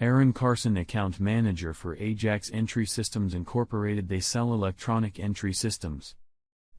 Aaron Carson, account manager for Ajax Entry Systems Incorporated. They sell electronic entry systems.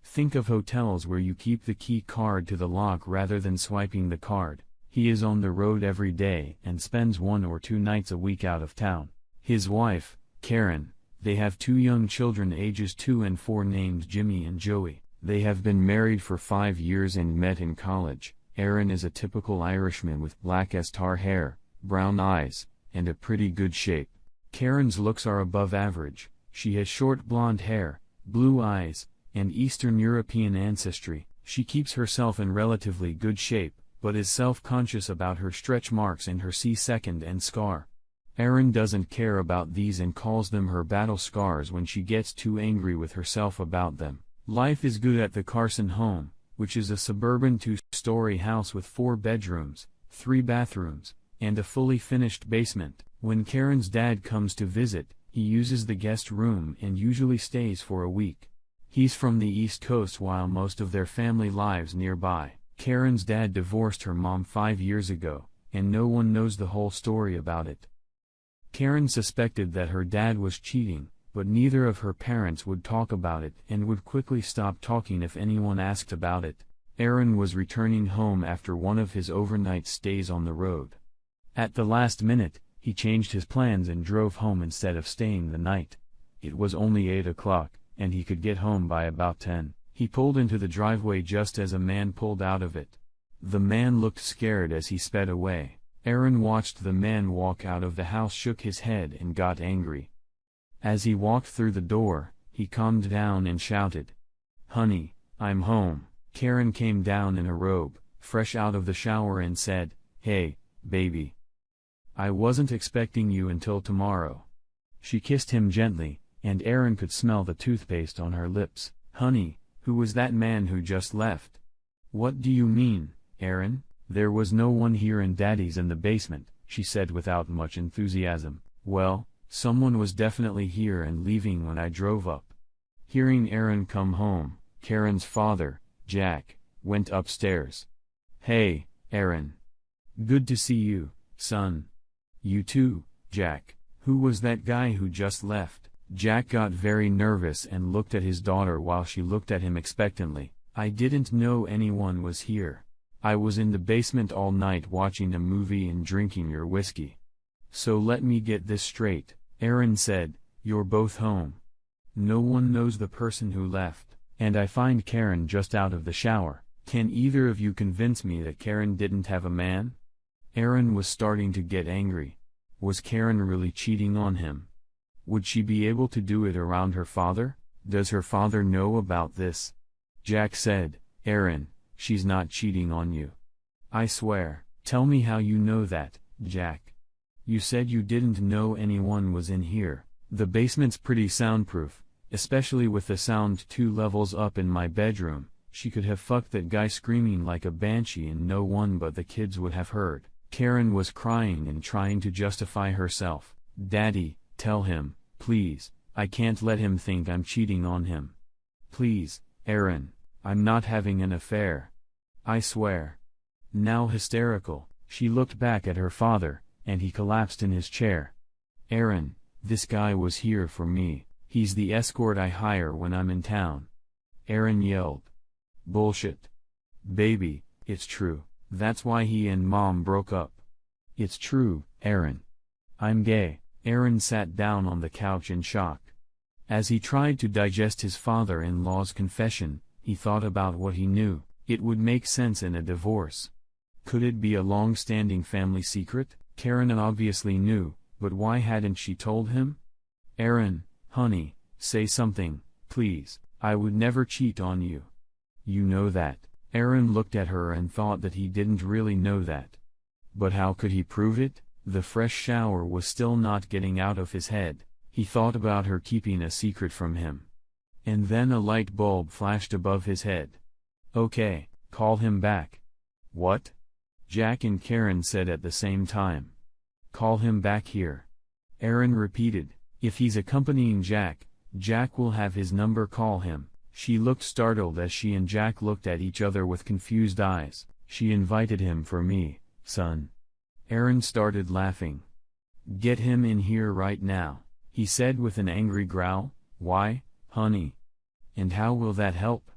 Think of hotels where you keep the key card to the lock rather than swiping the card. He is on the road every day and spends 1 or 2 nights a week out of town. His wife, Karen, they have 2 young children ages 2 and 4 named Jimmy and Joey. They have been married for 5 years and met in college. Aaron is a typical Irishman with black as tar hair, brown eyes, and a pretty good shape. Karen's looks are above average. She has short blonde hair, blue eyes, and Eastern European ancestry. She keeps herself in relatively good shape, but is self-conscious about her stretch marks and her C-section and scar. Aaron doesn't care about these and calls them her battle scars when she gets too angry with herself about them. Life is good at the Carson home, which is a suburban 2-story house with 4 bedrooms, 3 bathrooms, and a fully finished basement. When Karen's dad comes to visit, he uses the guest room and usually stays for a week. He's from the East Coast while most of their family lives nearby. Karen's dad divorced her mom 5 years ago, and no one knows the whole story about it. Karen suspected that her dad was cheating, but neither of her parents would talk about it and would quickly stop talking if anyone asked about it. Aaron was returning home after one of his overnight stays on the road. At the last minute, he changed his plans and drove home instead of staying the night. It was only 8 o'clock, and he could get home by about 10. He pulled into the driveway just as a man pulled out of it. The man looked scared as he sped away. Aaron watched the man walk out of the house, shook his head and got angry. As he walked through the door, he calmed down and shouted, "Honey, I'm home." Karen came down in a robe, fresh out of the shower, and said, "Hey, baby. I wasn't expecting you until tomorrow." She kissed him gently, and Aaron could smell the toothpaste on her lips. "Honey, who was that man who just left?" "What do you mean, Aaron? There was no one here and Daddy's in the basement," she said without much enthusiasm. "Well, someone was definitely here and leaving when I drove up." Hearing Aaron come home, Karen's father, Jack, went upstairs. "Hey, Aaron. Good to see you, son." "You too, Jack. Who was that guy who just left?" Jack got very nervous and looked at his daughter while she looked at him expectantly. "I didn't know anyone was here. I was in the basement all night watching a movie and drinking your whiskey." "So let me get this straight," Aaron said, "you're both home. No one knows the person who left, and I find Karen just out of the shower. Can either of you convince me that Karen didn't have a man?" Aaron was starting to get angry. Was Karen really cheating on him? Would she be able to do it around her father? Does her father know about this? Jack said, "Aaron, she's not cheating on you. I swear." "Tell me how you know that, Jack. You said you didn't know anyone was in here." "The basement's pretty soundproof, especially with the sound 2 levels up in my bedroom. She could have fucked that guy screaming like a banshee and no one but the kids would have heard." Karen was crying and trying to justify herself. "Daddy, tell him, please. I can't let him think I'm cheating on him. Please, Aaron, I'm not having an affair. I swear." Now hysterical, she looked back at her father, and he collapsed in his chair. "Aaron, this guy was here for me. He's the escort I hire when I'm in town." Aaron yelled. "Bullshit. Baby, it's true. That's why he and Mom broke up." "It's true, Aaron. I'm gay." Aaron sat down on the couch in shock. As he tried to digest his father-in-law's confession, he thought about what he knew. It would make sense in a divorce. Could it be a long-standing family secret? Karen obviously knew, but why hadn't she told him? "Aaron, honey, say something, please. I would never cheat on you. You know that." Aaron looked at her and thought that he didn't really know that. But how could he prove it? The fresh shower was still not getting out of his head. He thought about her keeping a secret from him. And then a light bulb flashed above his head. "Okay, call him back." "What?" Jack and Karen said at the same time. "Call him back here." Aaron repeated, "If he's accompanying Jack, Jack will have his number, call him." She looked startled as she and Jack looked at each other with confused eyes. "She invited him for me, son." Aaron started laughing. Get him in here right now, he said with an angry growl. Why, honey? And how will that help?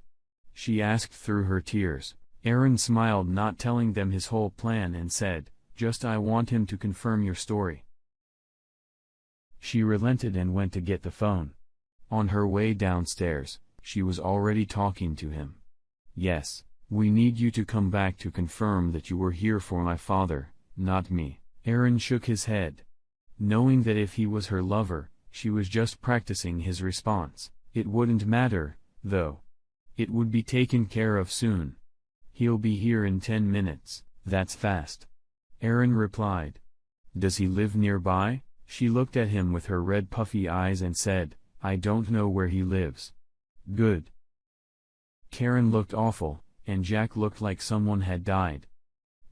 She asked through her tears. Aaron smiled, not telling them his whole plan, and said, just I want him to confirm your story. She relented and went to get the phone. On her way downstairs, she was already talking to him. Yes, we need you to come back to confirm that you were here for my father, not me. Aaron shook his head. Knowing that if he was her lover, she was just practicing his response. It wouldn't matter, though. It would be taken care of soon. He'll be here in 10 minutes, that's fast. Aaron replied. Does he live nearby? She looked at him with her red puffy eyes and said, I don't know where he lives. Good. Karen looked awful, and Jack looked like someone had died.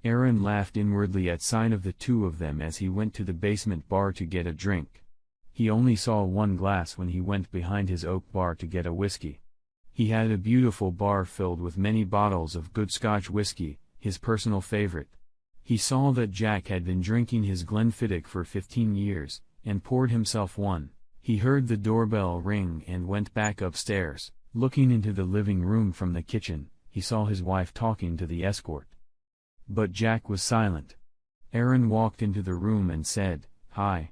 Aaron laughed inwardly at sight of the two of them as he went to the basement bar to get a drink. He only saw one glass when he went behind his oak bar to get a whiskey. He had a beautiful bar filled with many bottles of good Scotch whiskey, his personal favorite. He saw that Jack had been drinking his Glenfiddich for 15 years, and poured himself one. He heard the doorbell ring and went back upstairs. Looking into the living room from the kitchen, he saw his wife talking to the escort. But Jack was silent. Aaron walked into the room and said, Hi.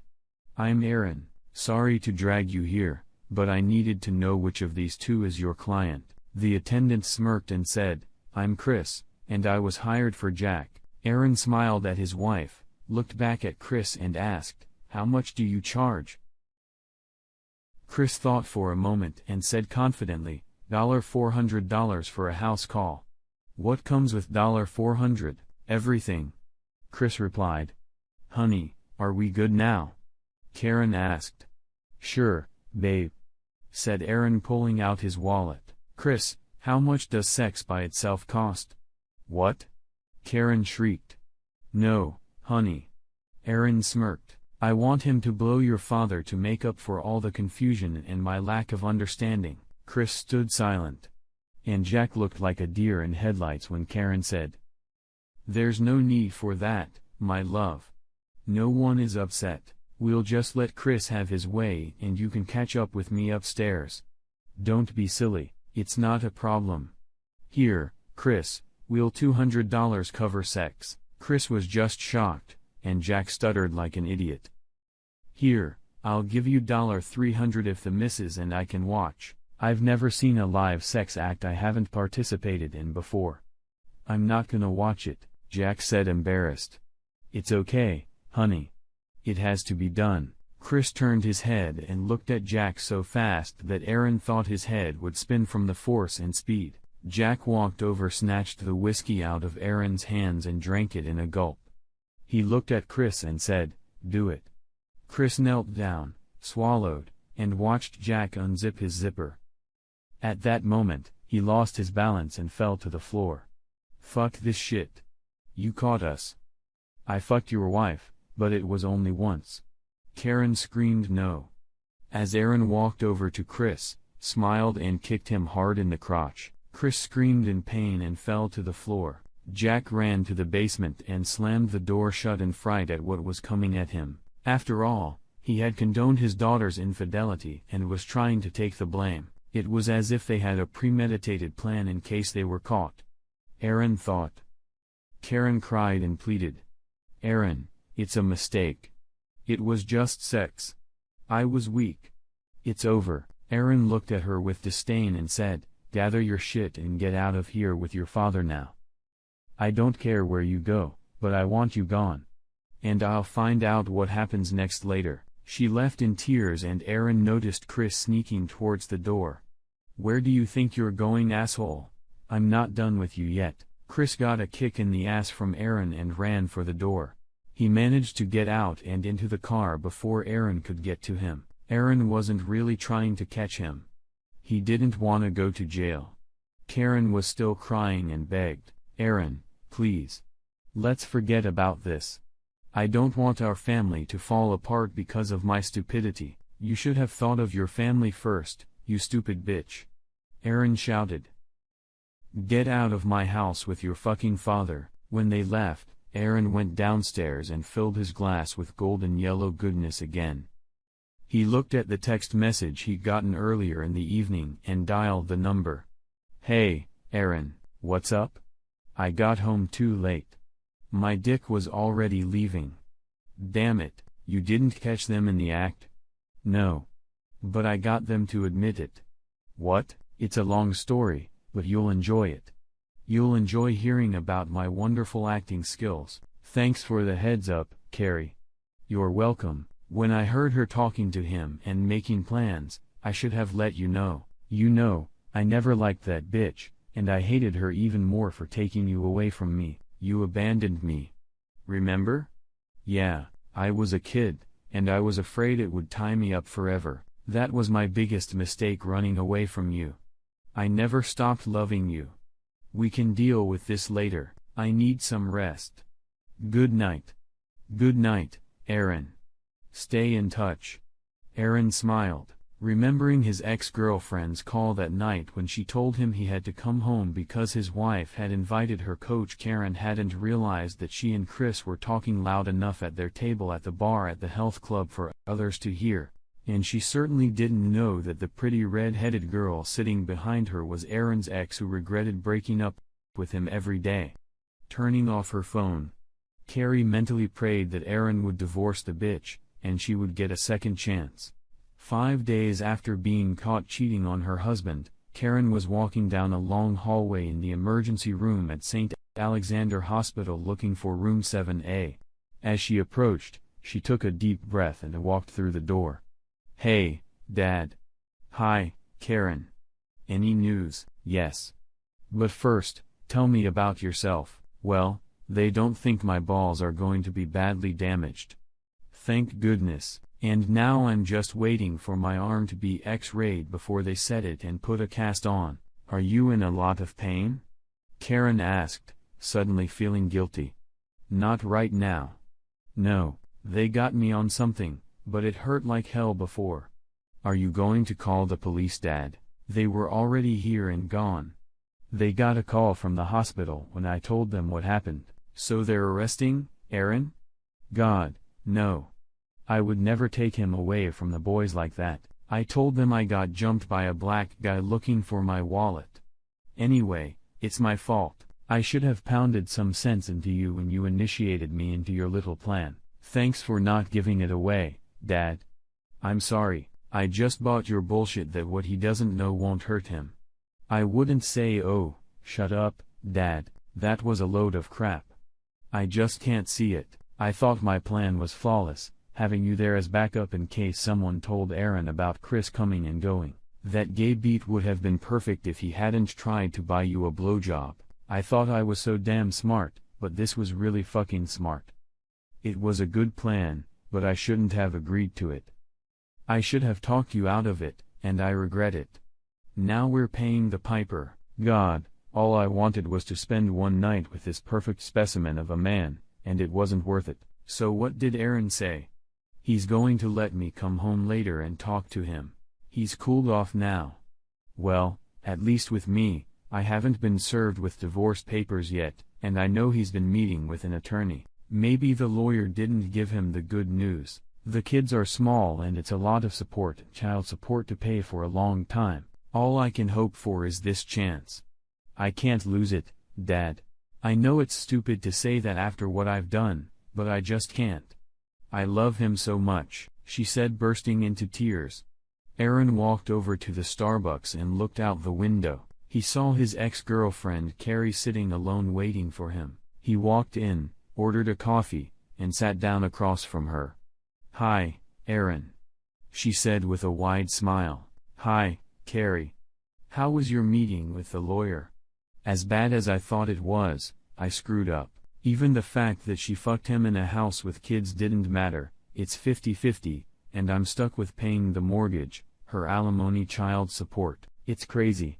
I'm Aaron, sorry to drag you here, but I needed to know which of these two is your client. The attendant smirked and said, I'm Chris, and I was hired for Jack. Aaron smiled at his wife, looked back at Chris and asked, How much do you charge? Chris thought for a moment and said confidently, $400 for a house call. What comes with $400? Everything. Chris replied. Honey, are we good now? Karen asked. Sure, babe, said Aaron, pulling out his wallet. Chris, how much does sex by itself cost? What? Karen shrieked. No, honey. Aaron smirked. I want him to blow your father to make up for all the confusion and my lack of understanding. Chris stood silent. And Jack looked like a deer in headlights when Karen said, There's no need for that, my love. No one is upset. We'll just let Chris have his way and you can catch up with me upstairs. Don't be silly, it's not a problem. Here, Chris, will $200 cover sex? Chris was just shocked, and Jack stuttered like an idiot. Here, I'll give you $300 if the misses and I can watch. I've never seen a live sex act I haven't participated in before. I'm not gonna watch it, Jack said, embarrassed. It's okay, honey. It has to be done. Chris turned his head and looked at Jack so fast that Aaron thought his head would spin from the force and speed. Jack walked over, snatched the whiskey out of Aaron's hands and drank it in a gulp. He looked at Chris and said, Do it. Chris knelt down, swallowed, and watched Jack unzip his zipper. At that moment, he lost his balance and fell to the floor. Fuck this shit. You caught us. I fucked your wife, but it was only once. Karen screamed no. As Aaron walked over to Chris, smiled and kicked him hard in the crotch, Chris screamed in pain and fell to the floor. Jack ran to the basement and slammed the door shut in fright at what was coming at him. After all, he had condoned his daughter's infidelity and was trying to take the blame. It was as if they had a premeditated plan in case they were caught. Aaron thought. Karen cried and pleaded. Aaron, it's a mistake. It was just sex. I was weak. It's over. Aaron looked at her with disdain and said, Gather your shit and get out of here with your father now. I don't care where you go, but I want you gone. And I'll find out what happens next later. She left in tears and Aaron noticed Chris sneaking towards the door. Where do you think you're going, asshole? I'm not done with you yet. Chris got a kick in the ass from Aaron and ran for the door. He managed to get out and into the car before Aaron could get to him. Aaron wasn't really trying to catch him. He didn't want to go to jail. Karen was still crying and begged, Aaron, please. Let's forget about this. I don't want our family to fall apart because of my stupidity. You should have thought of your family first, you stupid bitch. Aaron shouted. Get out of my house with your fucking father. When they left, Aaron went downstairs and filled his glass with golden yellow goodness again. He looked at the text message he'd gotten earlier in the evening and dialed the number. "Hey, Aaron, what's up? I got home too late. My dick was already leaving. Damn it, you didn't catch them in the act?" "No. But I got them to admit it." "What?" "It's a long story, but you'll enjoy it. You'll enjoy hearing about my wonderful acting skills." "Thanks for the heads up, Carrie." "You're welcome. When I heard her talking to him and making plans, I should have let you know. You know, I never liked that bitch, and I hated her even more for taking you away from me. You abandoned me. Remember?" "Yeah, I was a kid, and I was afraid it would tie me up forever. That was my biggest mistake, running away from you. I never stopped loving you. We can deal with this later. I need some rest. Good night." "Good night, Aaron. Stay in touch." Aaron smiled, remembering his ex-girlfriend's call that night when she told him he had to come home because his wife had invited her. Coach Karen hadn't realized that she and Chris were talking loud enough at their table at the bar at the health club for others to hear, and she certainly didn't know that the pretty red-headed girl sitting behind her was Aaron's ex who regretted breaking up with him every day. Turning off her phone, Carrie mentally prayed that Aaron would divorce the bitch, and she would get a second chance. 5 days after being caught cheating on her husband, Karen was walking down a long hallway in the emergency room at St. Alexander Hospital looking for room 7A. As she approached, she took a deep breath and walked through the door. "Hey, Dad." "Hi, Karen. Any news?" "Yes. But first, tell me about yourself." "Well, they don't think my balls are going to be badly damaged. Thank goodness, and now I'm just waiting for my arm to be x-rayed before they set it and put a cast on." "Are you in a lot of pain?" Karen asked, suddenly feeling guilty. "Not right now. No, they got me on something, but it hurt like hell before." "Are you going to call the police, Dad?" "They were already here and gone. They got a call from the hospital when I told them what happened." "So they're arresting Aaron?" "God, no. I would never take him away from the boys like that. I told them I got jumped by a black guy looking for my wallet. Anyway, it's my fault. I should have pounded some sense into you when you initiated me into your little plan. Thanks for not giving it away, Dad. I'm sorry, I just bought your bullshit that what he doesn't know won't hurt him." "I wouldn't say oh, shut up, Dad, that was a load of crap. I just can't see it. I thought my plan was flawless, having you there as backup in case someone told Aaron about Chris coming and going. That gay beat would have been perfect if he hadn't tried to buy you a blowjob. I thought I was so damn smart, but this was really fucking smart. It was a good plan, but I shouldn't have agreed to it. I should have talked you out of it, and I regret it. Now we're paying the piper. God, all I wanted was to spend one night with this perfect specimen of a man, and it wasn't worth it." "So what did Aaron say?" "He's going to let me come home later and talk to him. He's cooled off now." "Well, at least with me, I haven't been served with divorce papers yet, and I know he's been meeting with an attorney. Maybe the lawyer didn't give him the good news. The kids are small and it's a lot of support, child support to pay for a long time. All I can hope for is this chance. I can't lose it, Dad. I know it's stupid to say that after what I've done, but I just can't. I love him so much," she said, bursting into tears. Aaron walked over to the Starbucks and looked out the window. He saw his ex-girlfriend Carrie sitting alone waiting for him. He walked in, ordered a coffee, and sat down across from her. "Hi, Aaron," she said with a wide smile. "Hi, Carrie. How was your meeting with the lawyer?" "As bad as I thought it was. I screwed up. Even the fact that she fucked him in a house with kids didn't matter. It's 50-50, and I'm stuck with paying the mortgage, her alimony, child support. It's crazy.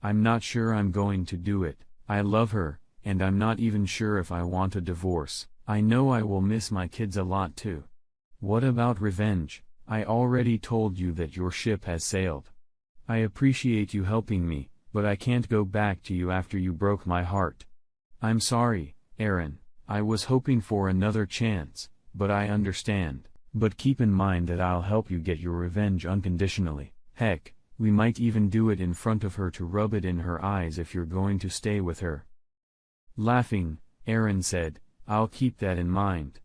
I'm not sure I'm going to do it. I love her, and I'm not even sure if I want a divorce. I know I will miss my kids a lot too." "What about revenge?" "I already told you that your ship has sailed. I appreciate you helping me, but I can't go back to you after you broke my heart." "I'm sorry, Aaron. I was hoping for another chance, but I understand. But keep in mind that I'll help you get your revenge unconditionally. Heck, we might even do it in front of her to rub it in her eyes if you're going to stay with her." Laughing, Aaron said, "I'll keep that in mind.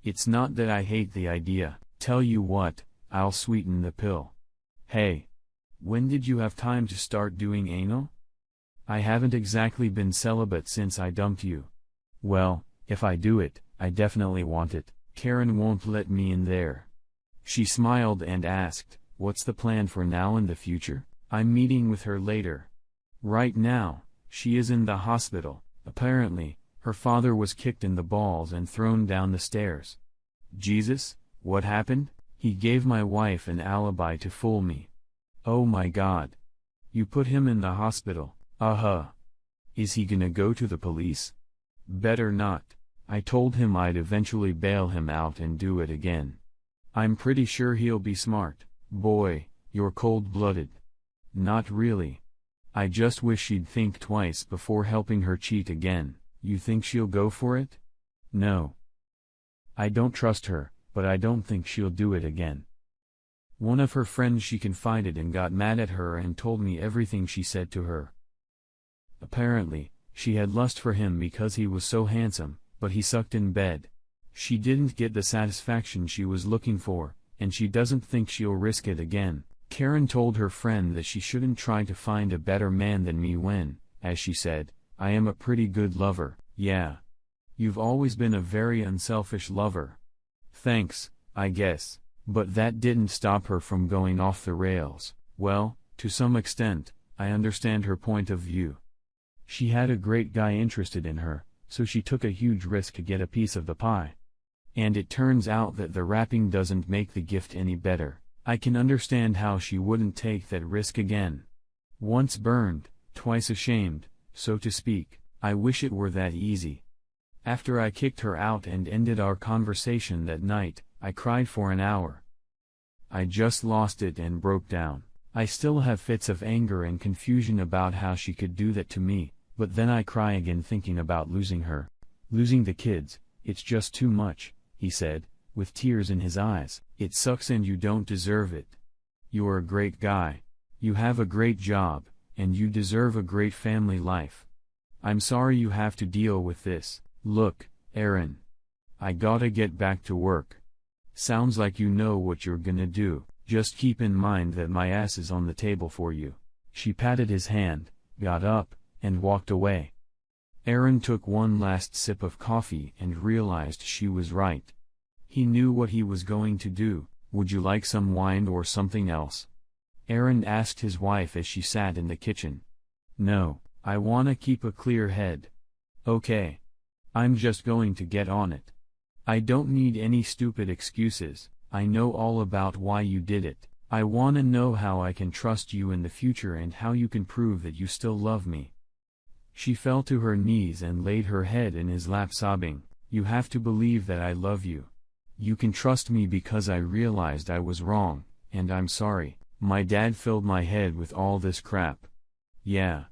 It's not that I hate the idea. Tell you what, I'll sweeten the pill. Hey, when did you have time to start doing anal? I haven't exactly been celibate since I dumped you." "Well, if I do it, I definitely want it. Karen won't let me in there." She smiled and asked, "What's the plan for now and the future?" "I'm meeting with her later. Right now, she is in the hospital. Apparently, her father was kicked in the balls and thrown down the stairs." "Jesus, what happened?" "He gave my wife an alibi to fool me." "Oh my God. You put him in the hospital?" "Uh-huh. Is he gonna go to the police?" "Better not. I told him I'd eventually bail him out and do it again. I'm pretty sure he'll be smart." "Boy, you're cold-blooded." "Not really. I just wish she'd think twice before helping her cheat again." "You think she'll go for it?" "No. I don't trust her, but I don't think she'll do it again. One of her friends she confided in got mad at her and told me everything she said to her. Apparently, she had lust for him because he was so handsome, but he sucked in bed. She didn't get the satisfaction she was looking for, and she doesn't think she'll risk it again." Karen told her friend that she shouldn't try to find a better man than me when, as she said, "I am a pretty good lover." "Yeah. You've always been a very unselfish lover." "Thanks, I guess." But that didn't stop her from going off the rails. "Well, to some extent, I understand her point of view. She had a great guy interested in her, so she took a huge risk to get a piece of the pie. And it turns out that the wrapping doesn't make the gift any better. I can understand how she wouldn't take that risk again. Once burned, twice ashamed, so to speak. I wish it were that easy." After I kicked her out and ended our conversation that night, I cried for an hour. I just lost it and broke down. I still have fits of anger and confusion about how she could do that to me, but then I cry again thinking about losing her. "Losing the kids, it's just too much," he said, with tears in his eyes. "It sucks and you don't deserve it. You're a great guy. You have a great job, and you deserve a great family life. I'm sorry you have to deal with this." "Look, Aaron. I gotta get back to work. Sounds like you know what you're gonna do. Just keep in mind that my ass is on the table for you." She patted his hand, got up, and walked away. Aaron took one last sip of coffee and realized she was right. He knew what he was going to do. "Would you like some wine or something else?" Aaron asked his wife as she sat in the kitchen. "No, I wanna keep a clear head." "Okay. I'm just going to get on it. I don't need any stupid excuses. I know all about why you did it. I wanna know how I can trust you in the future and how you can prove that you still love me." She fell to her knees and laid her head in his lap sobbing. "You have to believe that I love you. You can trust me because I realized I was wrong, and I'm sorry. My dad filled my head with all this crap. Yeah.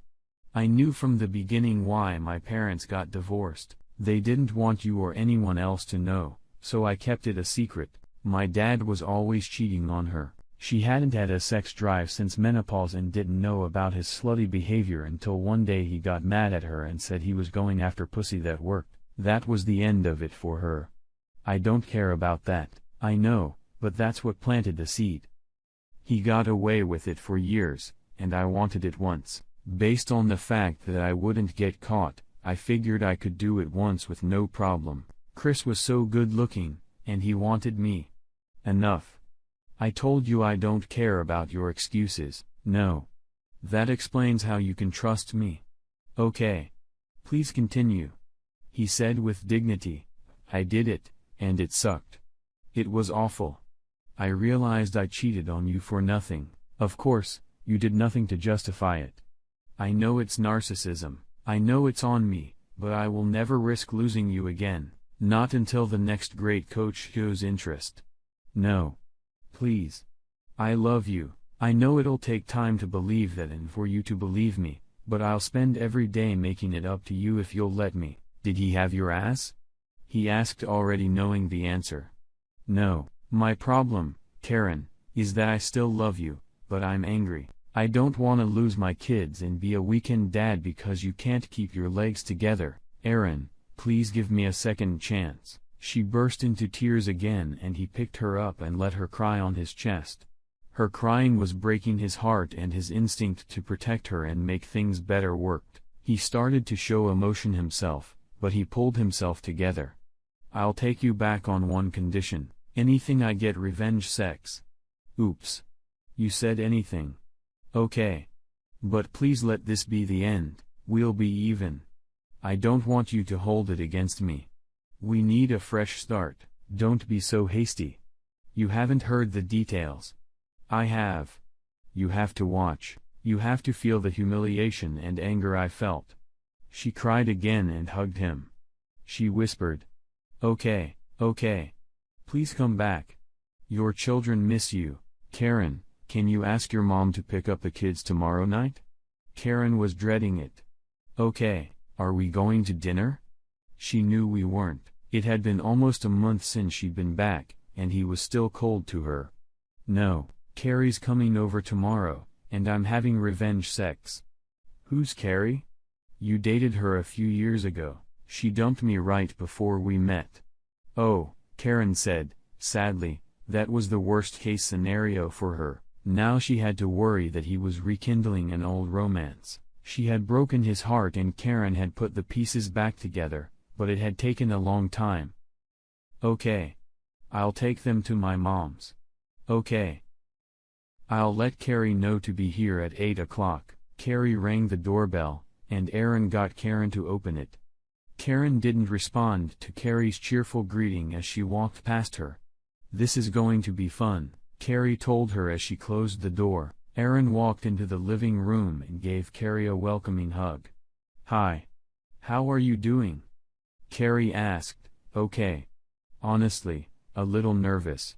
I knew from the beginning why my parents got divorced. They didn't want you or anyone else to know, so I kept it a secret. My dad was always cheating on her. She hadn't had a sex drive since menopause and didn't know about his slutty behavior until one day he got mad at her and said he was going after pussy that worked. That was the end of it for her. I don't care about that, I know, but that's what planted the seed. He got away with it for years, and I wanted it once. Based on the fact that I wouldn't get caught, I figured I could do it once with no problem. Chris was so good looking, and he wanted me. Enough. I told you I don't care about your excuses." "No. That explains how you can trust me." "Okay. Please continue." He said with dignity. "I did it, and it sucked. It was awful. I realized I cheated on you for nothing. Of course, you did nothing to justify it. I know it's narcissism. I know it's on me, but I will never risk losing you again. Not until the next great coach shows interest. No. Please. I love you. I know it'll take time to believe that and for you to believe me, but I'll spend every day making it up to you if you'll let me." "Did he have your ass?" he asked, already knowing the answer. No, my problem, Karen, is that I still love you, but I'm angry. I don't want to lose my kids and be a weekend dad because you can't keep your legs together. Aaron, please give me a second chance. She burst into tears again and he picked her up and let her cry on his chest. Her crying was breaking his heart and his instinct to protect her and make things better worked. He started to show emotion himself, but he pulled himself together. I'll take you back on one condition. Anything I get revenge sex. Oops. You said anything. Okay. But please let this be the end. We'll be even. I don't want you to hold it against me. We need a fresh start. Don't be so hasty. You haven't heard the details. I have. You have to watch. You have to feel the humiliation and anger I felt. She cried again and hugged him. She whispered. Okay, okay. Please come back. Your children miss you. Karen, can you ask your mom to pick up the kids tomorrow night? Karen was dreading it. Okay, are we going to dinner? She knew we weren't. It had been almost a month since she'd been back, and he was still cold to her. No, Carrie's coming over tomorrow, and I'm having revenge sex. Who's Carrie? You dated her a few years ago. She dumped me right before we met. Oh, Karen said, sadly, that was the worst-case scenario for her. Now she had to worry that he was rekindling an old romance. She had broken his heart and Karen had put the pieces back together, but it had taken a long time. Okay. I'll take them to my mom's. Okay. I'll let Carrie know to be here at 8 o'clock. Carrie rang the doorbell, and Aaron got Karen to open it. Karen didn't respond to Carrie's cheerful greeting as she walked past her. This is going to be fun, Carrie told her as she closed the door. Aaron walked into the living room and gave Carrie a welcoming hug. Hi. How are you doing? Carrie asked. Okay. Honestly, a little nervous.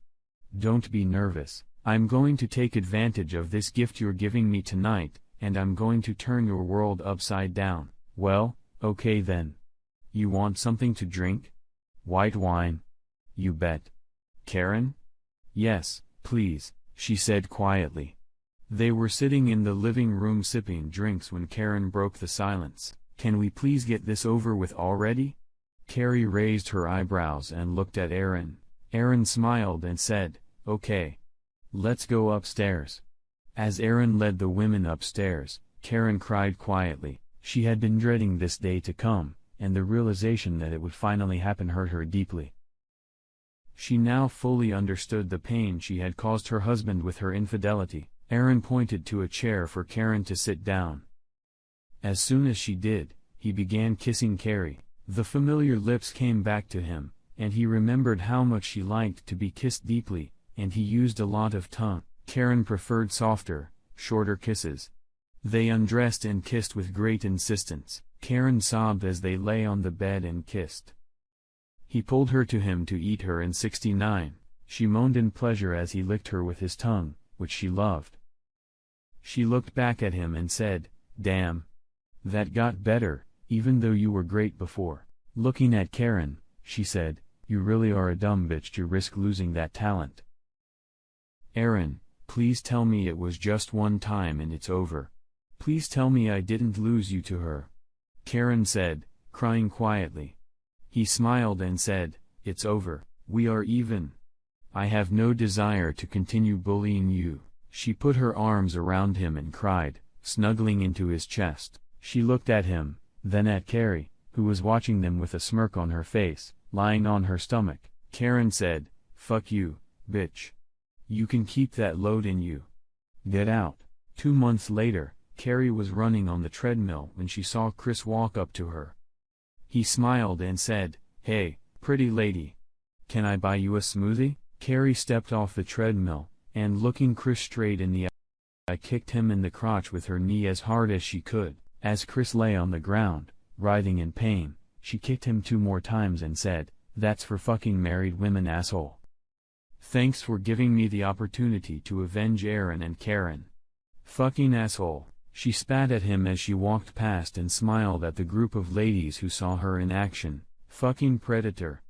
Don't be nervous. I'm going to take advantage of this gift you're giving me tonight, and I'm going to turn your world upside down. Well, okay then. You want something to drink? White wine? You bet. Karen? Yes, please, she said quietly. They were sitting in the living room sipping drinks when Karen broke the silence. Can we please get this over with already? Carrie raised her eyebrows and looked at Aaron. Aaron smiled and said, okay. Let's go upstairs. As Aaron led the women upstairs, Karen cried quietly. She had been dreading this day to come, and the realization that it would finally happen hurt her deeply. She now fully understood the pain she had caused her husband with her infidelity. Aaron pointed to a chair for Karen to sit down. As soon as she did, he began kissing Carrie. The familiar lips came back to him, and he remembered how much she liked to be kissed deeply, and he used a lot of tongue. Karen preferred softer, shorter kisses. They undressed and kissed with great insistence. Karen sobbed as they lay on the bed and kissed. He pulled her to him to eat her in 69. She moaned in pleasure as he licked her with his tongue, which she loved. She looked back at him and said, damn. That got better, even though you were great before. Looking at Karen, she said, you really are a dumb bitch to risk losing that talent. Aaron, please tell me it was just one time and it's over. Please tell me I didn't lose you to her. Karen said, crying quietly. He smiled and said, it's over. We are even. I have no desire to continue bullying you. She put her arms around him and cried, snuggling into his chest. She looked at him, then at Carrie, who was watching them with a smirk on her face, lying on her stomach. Karen said, fuck you, bitch. You can keep that load in you. Get out. 2 months later, Carrie was running on the treadmill when she saw Chris walk up to her. He smiled and said, hey, pretty lady. Can I buy you a smoothie? Carrie stepped off the treadmill, and looking Chris straight in the eye, kicked him in the crotch with her knee as hard as she could. As Chris lay on the ground, writhing in pain, she kicked him 2 more times and said, that's for fucking married women, asshole. Thanks for giving me the opportunity to avenge Aaron and Karen. Fucking asshole. She spat at him as she walked past and smiled at the group of ladies who saw her in action. Fucking predator.